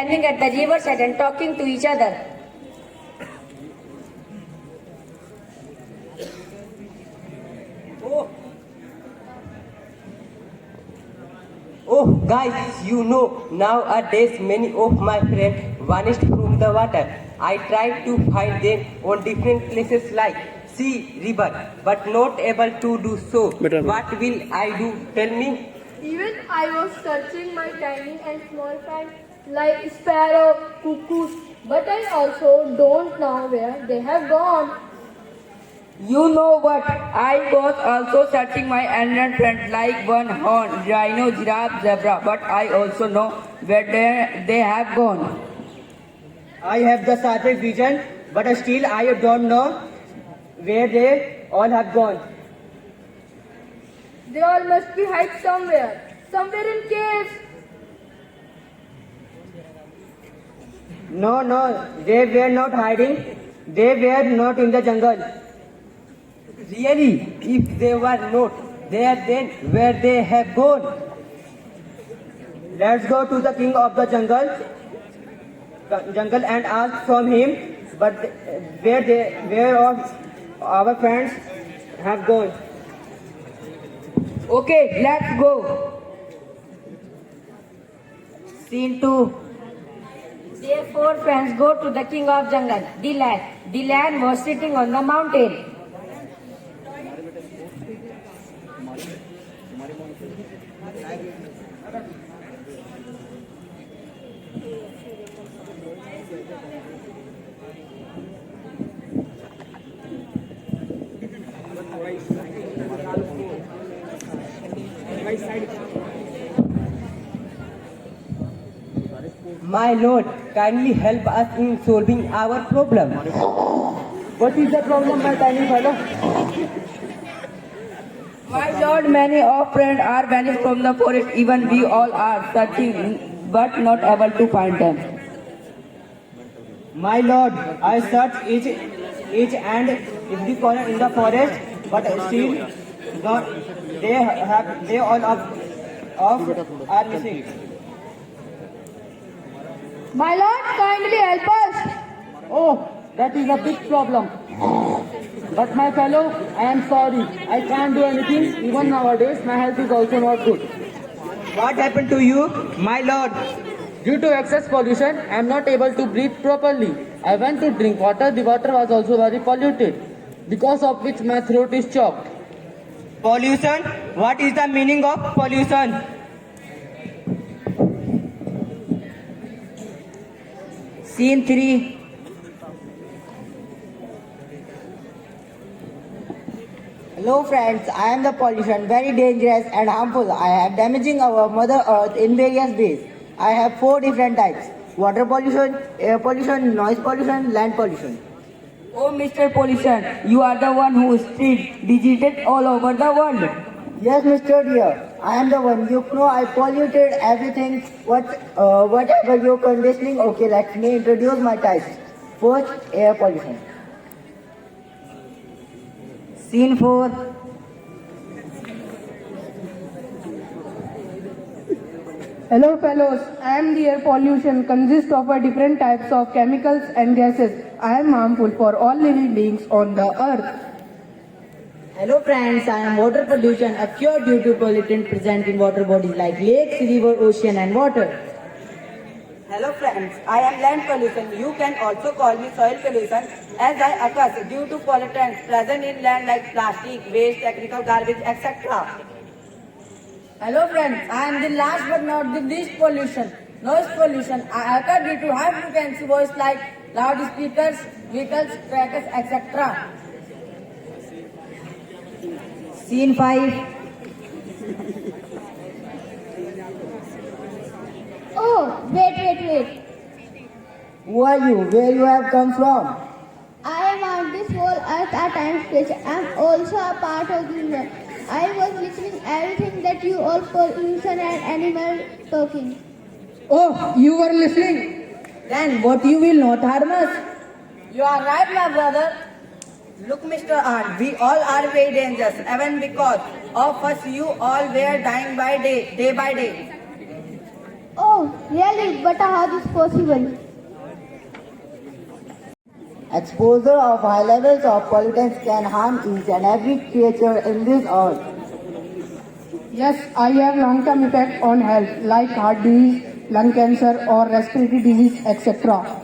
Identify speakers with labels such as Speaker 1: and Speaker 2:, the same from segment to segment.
Speaker 1: standing at the riverside and talking to each other.
Speaker 2: Oh, guys, you know, nowadays many of my friends vanished from the water. I tried to find them on different places like sea, river, but not able to do so. What will I do? Tell me.
Speaker 3: Even I was searching my tiny and small friends like sparrow, cuckoos, but I also don't know where they have gone.
Speaker 1: You know what? I was also searching my ancient friends like one horn, rhino, giraffe, zebra, but I also know where they have gone.
Speaker 2: I have the certain vision, but still I don't know where they all have gone.
Speaker 3: They all must be hid somewhere in caves.
Speaker 2: No, they were not hiding. They were not in the jungle. Really, if they were not there, then where they have gone? Let's go to the king of the jungle and ask from him. But where all our friends have gone?
Speaker 1: Okay, let's go. Scene 2. Their four friends go to the king of jungle, Dylan. Dylan was sitting on the mountain.
Speaker 2: My lord, kindly help us in solving our problem. What is the problem, my tiny fellow?
Speaker 1: My lord, many of friends are vanished from the forest. Even we all are searching, but not able to find them.
Speaker 2: My lord, I searched each and every corner in the forest, but still not, they all of are missing.
Speaker 3: My lord, kindly help us.
Speaker 4: Oh, that is a big problem. But my fellow, I am sorry. I can't do anything. Even nowadays, my health is also not good.
Speaker 2: What happened to you, my lord?
Speaker 4: Due to excess pollution, I am not able to breathe properly. I went to drink water. The water was also very polluted, because of which my throat is choked.
Speaker 2: Pollution? What is the meaning of pollution?
Speaker 1: Scene 3.
Speaker 5: Hello friends, I am the pollution, very dangerous and harmful. I am damaging our mother earth in various ways. I have 4 different types: water pollution, air pollution, noise pollution, land pollution.
Speaker 1: Oh, Mr. Pollution, you are the one who is digital all over the world.
Speaker 5: Yes, Mr. Dear, I am the one. You know I polluted everything, whatever you're conditioning. Okay, let me introduce my types. First, air pollution.
Speaker 1: Scene 4.
Speaker 3: Hello fellows, I am the air pollution consists of a different types of chemicals and gases. I am harmful for all living beings on the earth.
Speaker 5: Hello friends, I am water pollution, a cure due to pollutant present in water bodies like lakes, river, ocean and water.
Speaker 1: Hello friends, I am land pollution. You can also call me soil pollution as I occurs due to pollutants present in land like plastic, waste, technical garbage, etc. Hello friends, I am the last but not the least pollution, noise pollution. I occur due to high frequency voice like loudspeakers, vehicles, crackers, etc. Scene 5.
Speaker 6: Oh, wait.
Speaker 5: Who are you? Where you have come from?
Speaker 6: I am on this whole earth at time space. I am also a part of the universe. I was listening everything that you all pollution and animal talking.
Speaker 4: Oh, you were listening?
Speaker 5: Then what you will not harm us?
Speaker 1: You are right, my brother. Look, Mr. Ant, we all are very dangerous, even because of us you all were dying by day by day.
Speaker 6: Oh, really? But how is this possible?
Speaker 5: Exposure of high levels of pollutants can harm each and every creature in this earth.
Speaker 3: Yes, I have long-term effect on health like heart disease, lung cancer or respiratory disease, etc.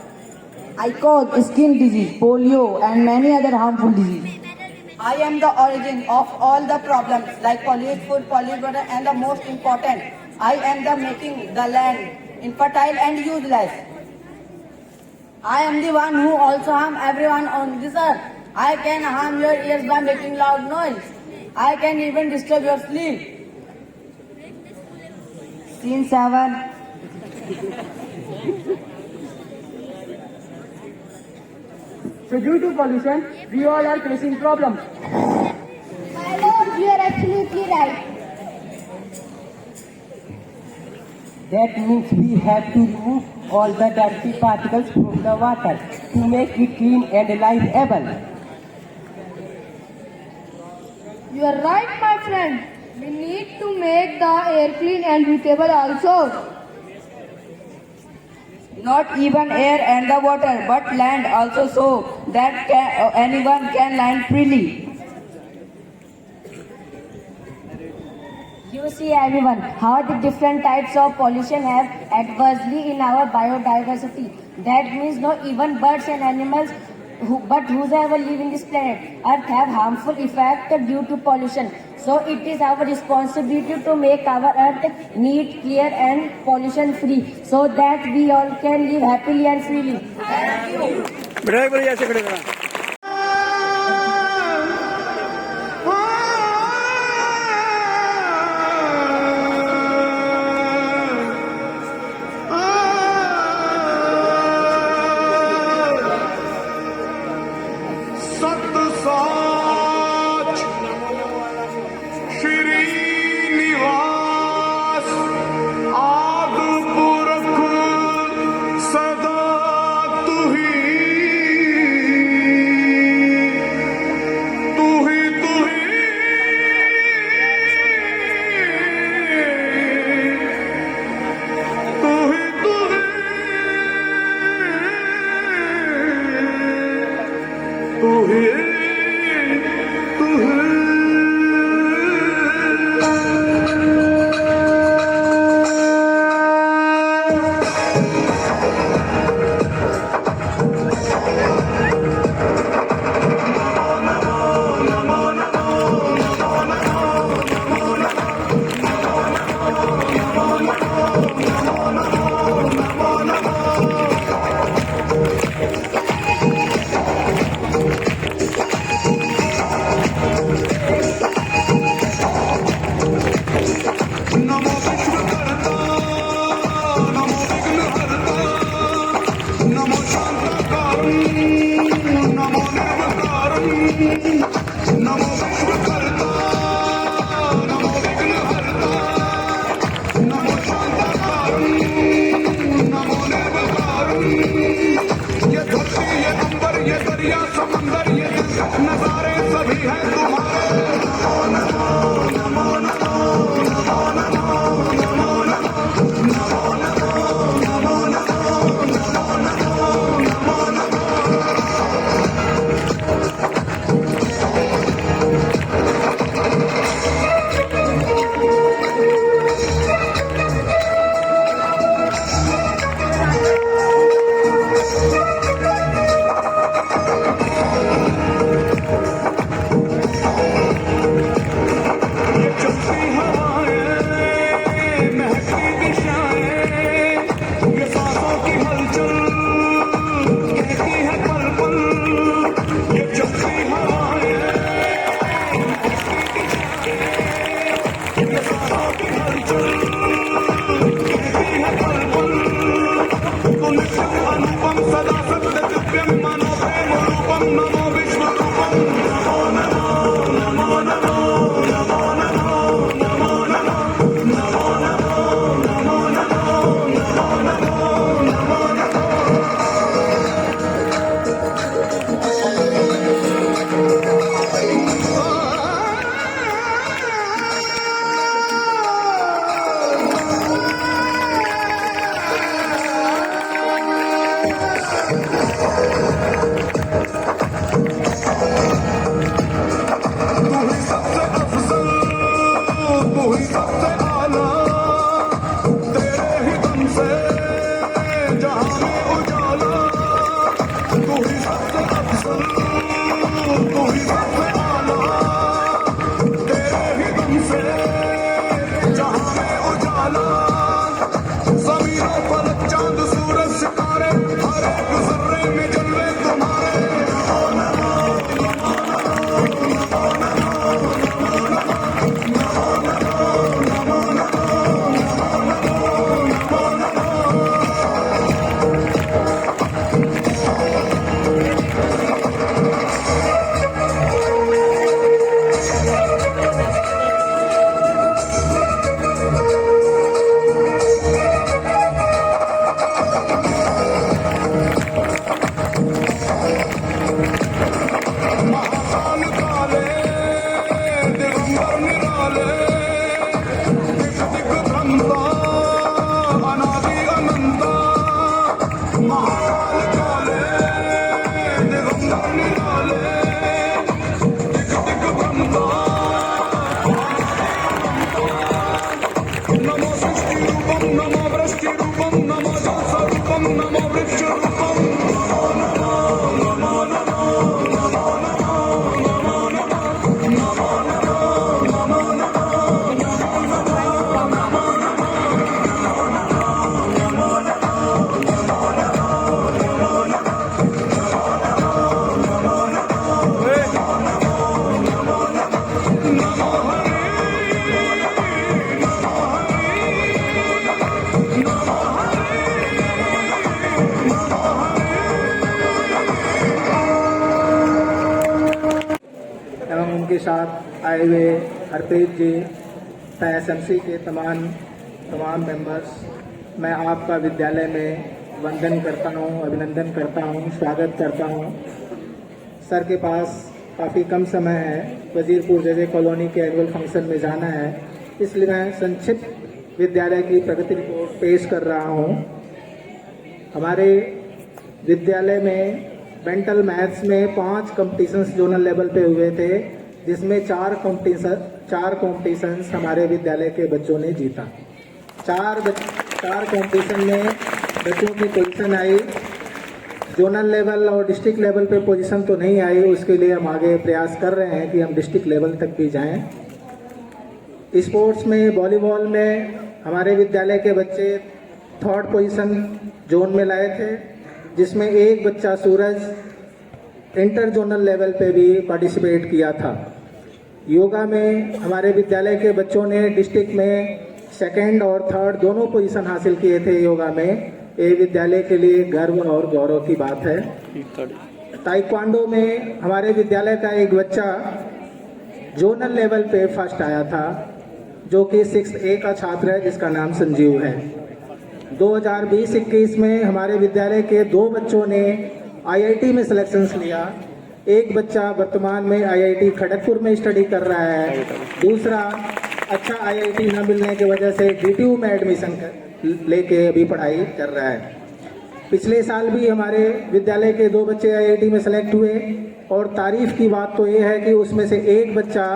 Speaker 5: I cause skin disease, polio and many other harmful diseases.
Speaker 1: I am the origin of all the problems like polluted food, polluted water, and the most important, I am the making the land infertile and useless. I am the one who also harm everyone on this earth. I can harm your ears by making loud noise. I can even disturb your sleep.
Speaker 5: Scene 7.
Speaker 4: So due to pollution, we all are facing problems.
Speaker 6: My lord, you are absolutely right.
Speaker 2: That means we have to remove all the dirty particles from the water to make it clean and livable.
Speaker 3: You are right, my friend. We need to make the air clean and breathable also.
Speaker 1: Not even air and the water, but land also so that anyone can land freely.
Speaker 7: You see everyone, how the different types of pollution have adversely in our biodiversity. That means not even birds and animals but whosoever live in this planet Earth have harmful effect due to pollution. So it is our responsibility to make our Earth neat, clear and pollution free so that we all can live happily and freely.
Speaker 8: सत श्री निवास आद पुरख सदा तुही तू ही सबसे आला, तेरे ही दम से जहां में उजाला, ज़मीन फलक चांद सूरज सितारे, हर एक ज़र्रे में जलवे तुम्हारे। महाकाल काले दिगंबर निराले, दिग दिग भ्रमता अनादि अनंता। महाकाल काले दिगंबर निराले, दिग दिग भ्रमता। नमो सृष्टि रूपम नमो वृष्टि रूपम नमो जल स्वरूपम नमो वृक्ष रूपम।
Speaker 9: एवं उनके साथ आए हुए हरप्रीत जी, PSMC के तमाम मेंबर्स, मैं आपका विद्यालय में वंदन करता हूँ, अभिनंदन करता हूँ, स्वागत करता हूँ। सर के पास काफ़ी कम समय है, वजीरपुर जैसे कॉलोनी के एनुअल फंक्शन में जाना है, इसलिए मैं संक्षिप्त विद्यालय की प्रगति रिपोर्ट पेश कर रहा हूँ। हमारे विद्यालय में मेंटल मैथ्स में 5 कॉम्पिटिशन्स जोनल लेवल पे हुए थे, जिसमें 4 कॉम्पिटिशन्स हमारे विद्यालय के बच्चों ने जीता। 4 कॉम्पिटिशन में बच्चों की पोजीशन आई। जोनल लेवल और डिस्ट्रिक्ट लेवल पे पोजीशन तो नहीं आई, उसके लिए हम आगे प्रयास कर रहे हैं कि हम डिस्ट्रिक्ट लेवल तक भी जाएं। स्पोर्ट्स में वॉलीबॉल में हमारे विद्यालय के बच्चे 3rd पोजीशन जोन में लाए थे, जिसमें एक बच्चा सूरज इंटर जोनल लेवल पे भी पार्टिसिपेट किया था। योगा में हमारे विद्यालय के बच्चों ने डिस्ट्रिक्ट में 2nd और 3rd दोनों पोजीशन हासिल किए थे योगा में। ये विद्यालय के लिए गर्व और गौरव की बात है। ताइक्वांडो में हमारे विद्यालय का एक बच्चा जोनल लेवल पे फर्स्ट आया था, जो कि 6th A का छात्र है, जिसका नाम संजीव है। 2020-21 में हमारे विद्यालय के 2 बच्चों ने IIT में सिलेक्शंस लिया। एक बच्चा वर्तमान में IIT खड़गपुर में स्टडी कर रहा है, दूसरा अच्छा IIT न मिलने की वजह से DTU में एडमिशन लेके अभी पढ़ाई कर रहा है। पिछले साल भी हमारे विद्यालय के 2 बच्चे IIT में सेलेक्ट हुए, और तारीफ की बात तो ये है कि उसमें से एक बच्चा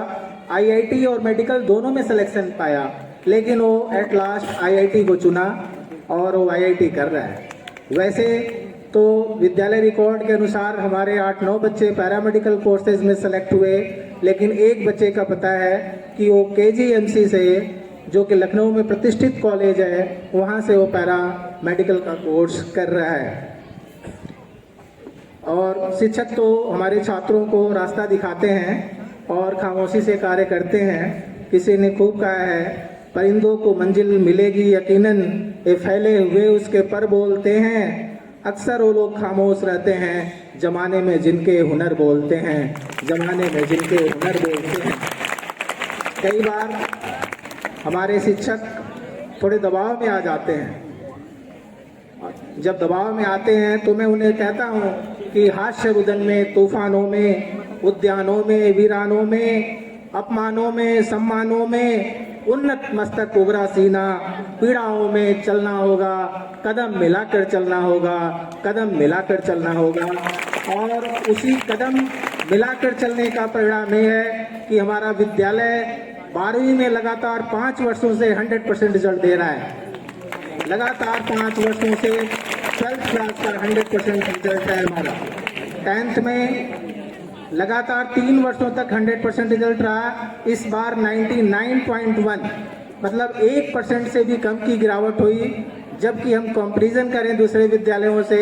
Speaker 9: IIT और मेडिकल दोनों में सिलेक्शन पाया, लेकिन वो एट लास्ट IIT को चुना और वो IIT कर रहा है। वैसे तो विद्यालय रिकॉर्ड के अनुसार हमारे 8-9 बच्चे पैरामेडिकल कोर्सेज में सेलेक्ट हुए, लेकिन एक बच्चे का पता है कि वो KGMC से, जो कि लखनऊ में प्रतिष्ठित कॉलेज है, वहाँ से वो पैरामेडिकल का कोर्स कर रहा है। और शिक्षक तो हमारे छात्रों को रास्ता दिखाते हैं और खामोशी से कार्य करते हैं। किसी ने खूब कहा है, परिंदों को मंजिल मिलेगी यकीनन, ये फैले हुए उसके पर बोलते हैं। अक्सर वो लोग खामोश रहते हैं जमाने में जिनके हुनर बोलते हैं, जमाने में जिनके हुनर बोलते हैं। कई बार हमारे शिक्षक थोड़े दबाव में आ जाते हैं। जब दबाव में आते हैं तो मैं उन्हें कहता हूँ कि हास्य रुदन में, तूफानों में, उद्यानों में, वीरानों में, अपमानों में, सम्मानों में, उन्नत मस्तक उगरा सीना, पीड़ाओं में चलना होगा, कदम मिलाकर चलना होगा, कदम मिलाकर चलना होगा। और उसी कदम मिलाकर चलने का परिणाम ये है कि हमारा विद्यालय 12वीं में लगातार 5 वर्षों से 100% रिजल्ट दे रहा है। लगातार 5 वर्षों से 12th क्लास का 100% रिजल्ट है हमारा। 10th में लगातार 3 वर्षों तक 100% रिजल्ट रहा। इस बार 99.1 मतलब 1% से भी कम की गिरावट हुई। जबकि हम कंपैरिजन करें दूसरे विद्यालयों से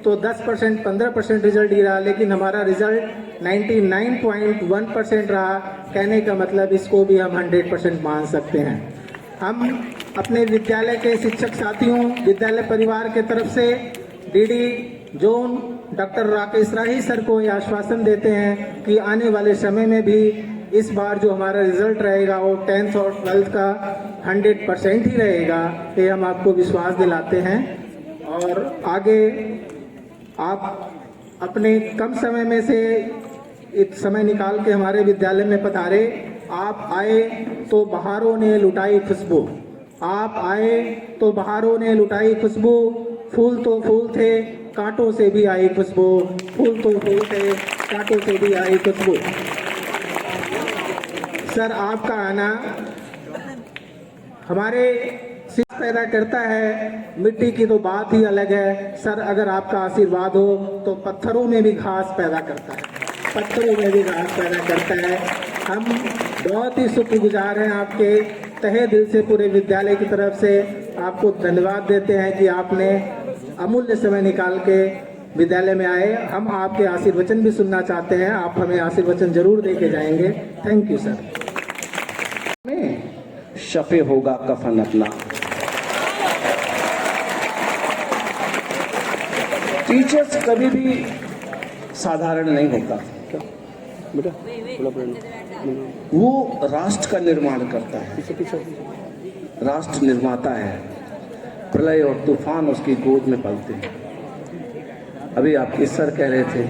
Speaker 9: तो 10% 15% रिजल्ट गिरा, लेकिन हमारा रिजल्ट 99.1% रहा। कहने का मतलब इसको भी हम 100% मान सकते हैं। हम अपने विद्यालय के शिक्षक साथियों, विद्यालय परिवार के तरफ से डीडी जोन डॉक्टर राकेश राही सर को यह आश्वासन देते हैं कि आने वाले समय में भी इस बार जो हमारा रिजल्ट रहेगा वो 10th और 12th का 100% ही रहेगा। ये हम आपको विश्वास दिलाते हैं। और आगे आप अपने कम समय में से एक समय निकाल के हमारे विद्यालय में पधारे। आप आए तो बहारों ने लुटाई खुशबू, आप आए तो बहारों ने लुटाई खुशबू। फूल तो फूल थे, कांटों से भी आई खुशबू, फूल तो फूल थे, कांटों से भी आई खुशबू। सर, आपका आना हमारे सीख पैदा करता है। मिट्टी की तो बात ही अलग है। सर, अगर आपका आशीर्वाद हो तो पत्थरों में भी घास पैदा करता है, पत्थरों में भी घास पैदा करता है। हम बहुत ही शुक्रगुजार हैं आपके, तहे दिल से पूरे विद्यालय की तरफ से आपको धन्यवाद देते हैं कि आपने अमूल्य समय निकाल के विद्यालय में आए। हम आपके आशीर्वचन भी सुनना चाहते हैं। आप हमें आशीर्वचन जरूर दे के जाएंगे। Thank you sir.
Speaker 10: शफे होगा कफन अपना। टीचर्स कभी भी साधारण नहीं होता। वो राष्ट्र का निर्माण करता है, राष्ट्र निर्माता है। प्रलय और तूफान उसकी गोद में पलते हैं। अभी आपके सर कह रहे थे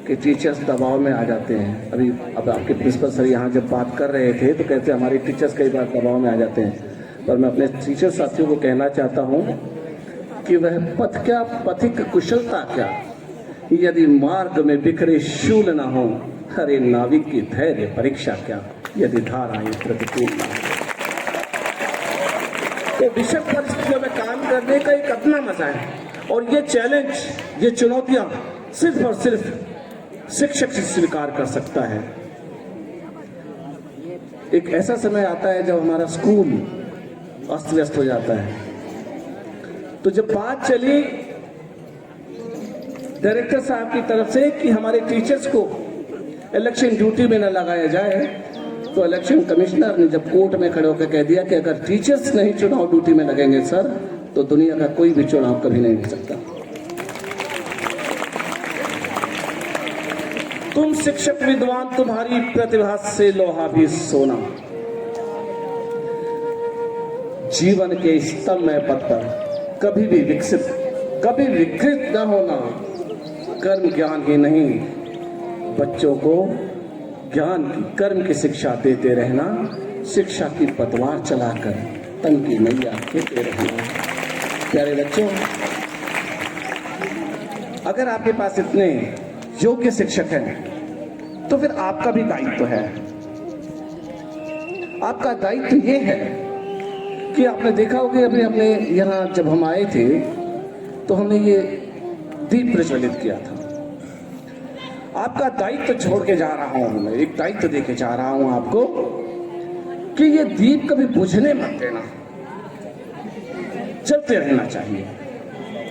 Speaker 10: कि टीचर्स दबाव में आ जाते हैं। अब आपके प्रिंसिपल सर यहाँ जब बात कर रहे थे तो कहते हैं हमारे टीचर्स कई बार दबाव में आ जाते हैं। पर मैं अपने टीचर साथियों को कहना चाहता हूँ कि वह पथ क्या, पथिक कुशलता क्या, यदि मार्ग में बिखरे शूल न हो। हरे नाविक की धैर्य परीक्षा क्या, यदि धाराएं प्रतिकूल न हो। तो विषम परिस्थितियों में काम करने का एक अपना मजा है। और ये चैलेंज, ये चुनौतियां सिर्फ और सिर्फ शिक्षक से स्वीकार कर सकता है। एक ऐसा समय आता है जब हमारा स्कूल अस्त व्यस्त हो जाता है। तो जब बात चली डायरेक्टर साहब की तरफ से कि हमारे टीचर्स को इलेक्शन ड्यूटी में न लगाया जाए, तो इलेक्शन कमिश्नर ने जब कोर्ट में खड़े होकर कह दिया कि अगर टीचर्स नहीं चुनाव ड्यूटी में लगेंगे सर, तो दुनिया का कोई भी चुनाव कभी नहीं हो सकता। तुम शिक्षक विद्वान, तुम्हारी प्रतिभा से लोहा भी सोना। जीवन के स्तंभ में पत्थर कभी भी विकसित, कभी विकृत न होना। कर्म ज्ञान ही नहीं, बच्चों को ज्ञान की, कर्म की शिक्षा देते रहना। शिक्षा की पतवार चलाकर तन की नैया खेते रहना। प्यारे बच्चों, अगर आपके पास इतने योग्य शिक्षक हैं तो फिर आपका भी दायित्व है। आपका दायित्व ये है कि आपने देखा होगा, अभी हमने यहाँ जब हम आए थे तो हमने ये दीप प्रज्वलित किया था। आपका दायित्व छोड़ के जा रहा हूं मैं, एक दायित्व देके जा रहा हूं आपको कि ये दीप कभी बुझने मत देना, जलते रहना चाहिए।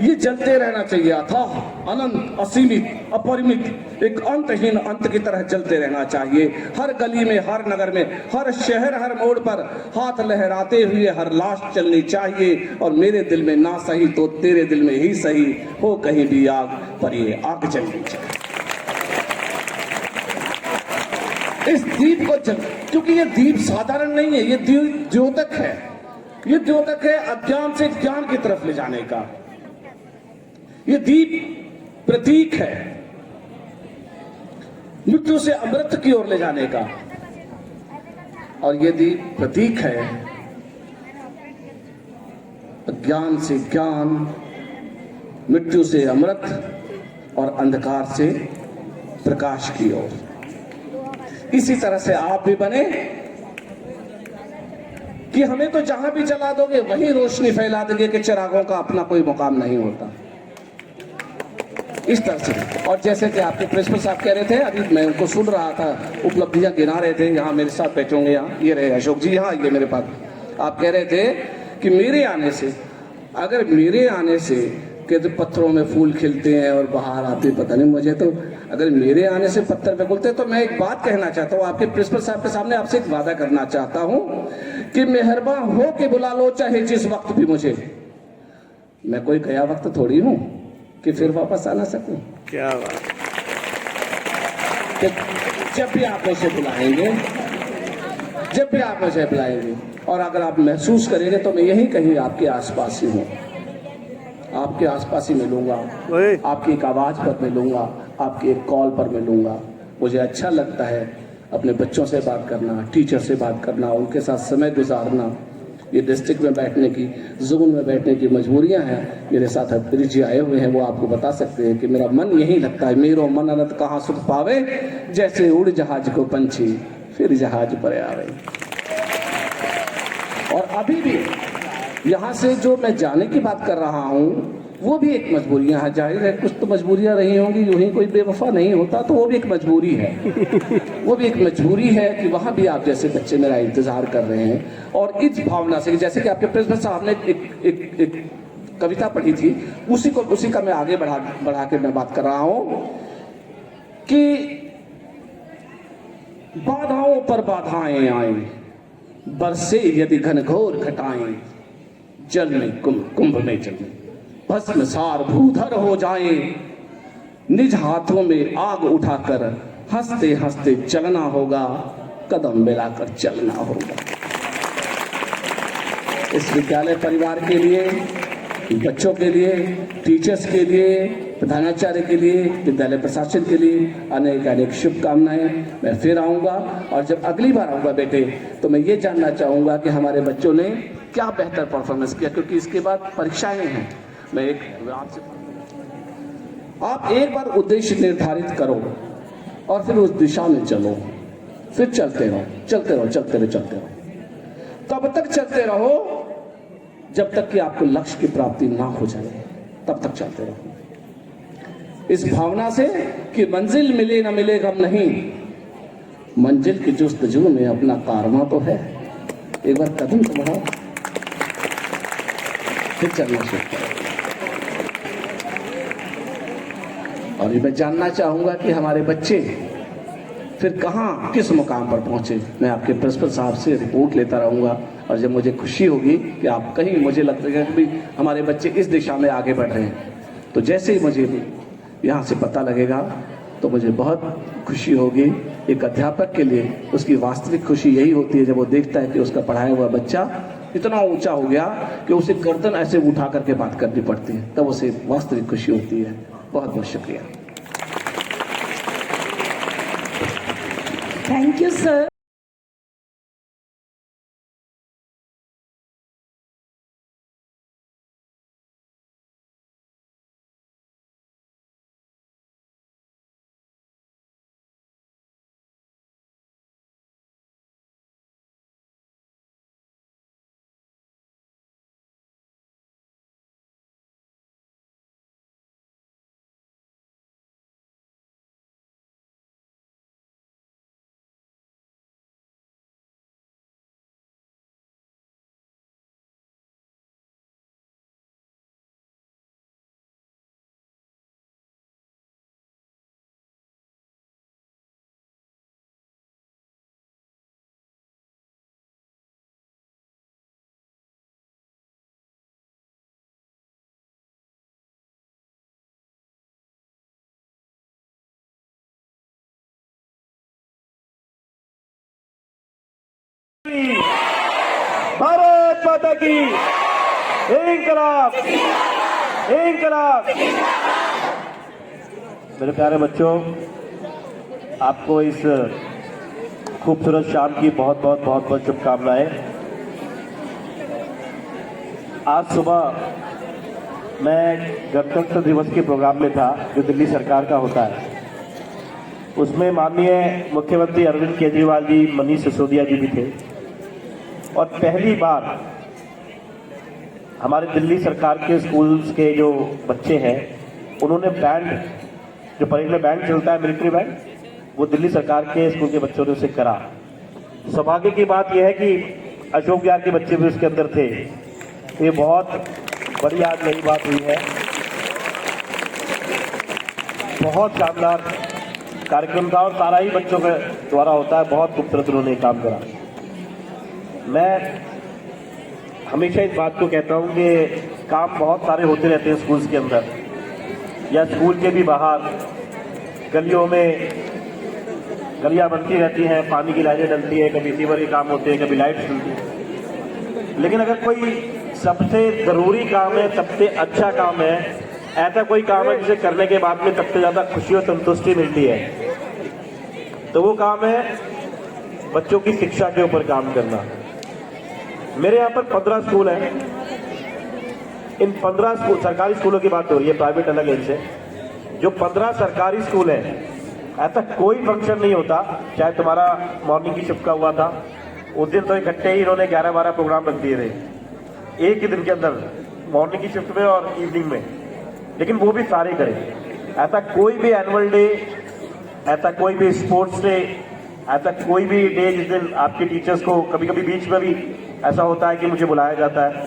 Speaker 10: ये जलते रहना चाहिए, अथाह, अनंत, असीमित, अपरिमित, एक अंतहीन अंत की तरह जलते रहना चाहिए। हर गली में, हर नगर में, हर शहर, हर मोड़ पर हाथ लहराते हुए हर लाश चलनी चाहिए। और मेरे दिल में ना सही तो तेरे दिल में ही सही हो, कहीं भी आग पर ये आग जलनी चाहिए। इस दीप को जल, क्योंकि ये दीप साधारण नहीं है, ये द्योतक है। ये द्योतक है अज्ञान से ज्ञान की तरफ ले जाने का। ये दीप प्रतीक है मृत्यु से अमृत की ओर ले जाने का। और ये दीप प्रतीक है अज्ञान से ज्ञान, मृत्यु से अमृत और अंधकार से प्रकाश की ओर। इसी तरह से आप भी बने कि हमें तो जहां भी चला दोगे वहीं रोशनी फैला देंगे कि चिरागों का अपना कोई मुकाम नहीं होता। इस तरह से। और जैसे कि आपके प्रिंसिपल साहब कह रहे थे, अभी मैं उनको सुन रहा था, उपलब्धियां गिना रहे थे, यहाँ मेरे साथ बैठे होंगे, यहाँ ये रहे अशोक जी, यहाँ ये मेरे पास। आप कह रहे थे कि मेरे आने से, अगर मेरे आने से कि तो पत्थरों में फूल खिलते हैं और बाहर आते, पता नहीं मुझे तो, अगर मेरे आने से पत्थर पे खुलते, तो मैं एक बात कहना चाहता हूँ आपके प्रिंसिपल साहब के सामने, आपसे एक वादा करना चाहता हूँ कि मेहरबान हो के बुला लो चाहे जिस वक्त भी मुझे। मैं कोई गया वक्त थोड़ी हूँ कि फिर वापस आ ना सकूं।
Speaker 11: क्या बात।
Speaker 10: जब भी आप मुझे बुलाएंगे, जब भी आप मुझे बुलाएंगे, और अगर आप महसूस करेंगे तो मैं यहीं कहीं आपके आसपास ही हूँ, आपके आसपास ही मिलूंगा, आपकी एक आवाज पर मिलूंगा, आपकी एक कॉल पर मिलूंगा। मुझे अच्छा लगता है अपने बच्चों से बात करना, टीचर से बात करना, उनके साथ समय गुजारना। ये डिस्ट्रिक्ट में बैठने की, जोन में बैठने की मजबूरियां हैं। मेरे साथ हरप्रीत जी आए हुए हैं, वो आपको बता सकते हैं कि मेरा मन यही लगता है, मेरो मन अनंत कहाँ सुख पावे, जैसे उड़ जहाज को पंछी फिर जहाज पर आवे। और अभी भी यहाँ से जो मैं जाने की बात कर रहा हूँ, वो भी एक मजबूरियां है। जाहिर है कुछ तो मजबूरियां रही होंगी, यूं ही कोई बेवफा नहीं होता, तो वो भी एक मजबूरी है। वो भी एक मजबूरी है कि वहाँ भी आप जैसे बच्चे मेरा इंतजार कर रहे हैं। और इस भावना से, जैसे कि आपके प्रिंसिपल साहब ने एक कविता पढ़ी थी, उसी का मैं आगे बढ़ा के मैं बात कर रहा हूँ कि बाधाओं पर बाधाएं आए, बरसे यदि घनघोर घटाएं, जल में कुंभ में जले, भस्म सार भूधर हो जाए, निज हाथों में आग उठाकर हंसते हंसते चलना होगा, कदम मिलाकर चलना होगा। इस विद्यालय परिवार के लिए, बच्चों के लिए, टीचर्स के लिए, प्रधानाचार्य के लिए, विद्यालय प्रशासन के लिए अनेक अनेक शुभकामनाएं। मैं फिर आऊँगा, और जब अगली बार आऊँगा बेटे, तो मैं ये जानना चाहूँगा कि हमारे बच्चों ने क्या बेहतर परफॉर्मेंस किया, क्योंकि इसके बाद परीक्षाएं हैं। मैं आप एक बार उद्देश्य निर्धारित करो और फिर उस दिशा में चलो, फिर चलते रहो, चलते रहो, चलते रहो, चलते रहो। तब तक चलते रहो जब तक कि आपको लक्ष्य की प्राप्ति ना हो जाए, तब तक चलते रहो इस भावना से कि मंजिल मिले ना मिले गम नहीं, मंजिल की जुस्तजू में अपना कारवां तो है। एक बार कदम तो बढ़ाओ, फिर चलना शुरू करो। और ये मैं जानना चाहूंगा कि हमारे बच्चे फिर कहाँ, किस मुकाम पर पहुंचे। मैं आपके प्रिंसिपल साहब से रिपोर्ट लेता रहूंगा, और जब मुझे खुशी होगी कि आप कहीं, मुझे लगता है कि हमारे बच्चे इस दिशा में आगे बढ़ रहे हैं, तो जैसे ही मुझे यहाँ से पता लगेगा तो मुझे बहुत खुशी होगी। एक अध्यापक के लिए उसकी वास्तविक खुशी यही होती है जब वो देखता है कि उसका पढ़ाया हुआ बच्चा इतना ऊंचा हो गया कि उसे गर्दन ऐसे उठा करके बात करनी पड़ती है, तब उसे वास्तविक खुशी होती है। बहुत बहुत शुक्रिया।
Speaker 1: Thank you sir.
Speaker 11: भारत माता की इंकलाब, इंकलाब। मेरे प्यारे बच्चों, आपको इस खूबसूरत शाम की बहुत बहुत बहुत बहुत शुभकामनाएं। आज सुबह मैं गणतंत्र दिवस के प्रोग्राम में था जो दिल्ली सरकार का होता है। उसमें माननीय मुख्यमंत्री अरविंद केजरीवाल जी, मनीष सिसोदिया जी भी थे, और पहली बार हमारे दिल्ली सरकार के स्कूल्स के जो बच्चे हैं उन्होंने बैंड जो परेड में बैंड चलता है, मिलिट्री बैंड, वो दिल्ली सरकार के स्कूल के बच्चों ने उसे करा। सौभाग्य की बात यह है कि अशोक विहार के बच्चे भी उसके अंदर थे। ये बहुत बड़ी आज नई बात हुई है। बहुत शानदार कार्यक्रम था और सारा ही बच्चों के द्वारा होता है। बहुत खूबसूरत उन्होंने काम करा। मैं हमेशा इस बात को कहता हूं कि काम बहुत सारे होते रहते हैं स्कूल्स के अंदर या स्कूल के भी बाहर। गलियों में गलियां बनती रहती हैं, पानी की लाइनें डलती हैं, कभी सीवर के काम होते हैं, कभी लाइट्स डलती हैं। लेकिन अगर कोई सबसे जरूरी काम है, सबसे अच्छा काम है, ऐसा कोई काम है जिसे करने के बाद में सबसे ज्यादा खुशी और संतुष्टि मिलती है, तो वो काम है बच्चों की शिक्षा के ऊपर काम करना। मेरे यहाँ पर 15 स्कूल हैं। इन 15 स्कूल, सरकारी स्कूलों की बात हो रही है, प्राइवेट अलग है इनसे। जो 15 सरकारी स्कूल हैं, ऐसा कोई फंक्शन नहीं होता, चाहे तुम्हारा मॉर्निंग की शिफ्ट का हुआ था, उस दिन तो इकट्ठे ही इन्होंने 11-12 प्रोग्राम रख दिए थे एक ही दिन के अंदर, मॉर्निंग की शिफ्ट में और इवनिंग में, लेकिन वो भी सारे करें। ऐसा कोई भी एनुअल डे, ऐसा कोई भी स्पोर्ट्स डे, ऐसा कोई भी डे जिस दिन आपके टीचर्स को, कभी कभी बीच में भी ऐसा होता है कि मुझे बुलाया जाता है,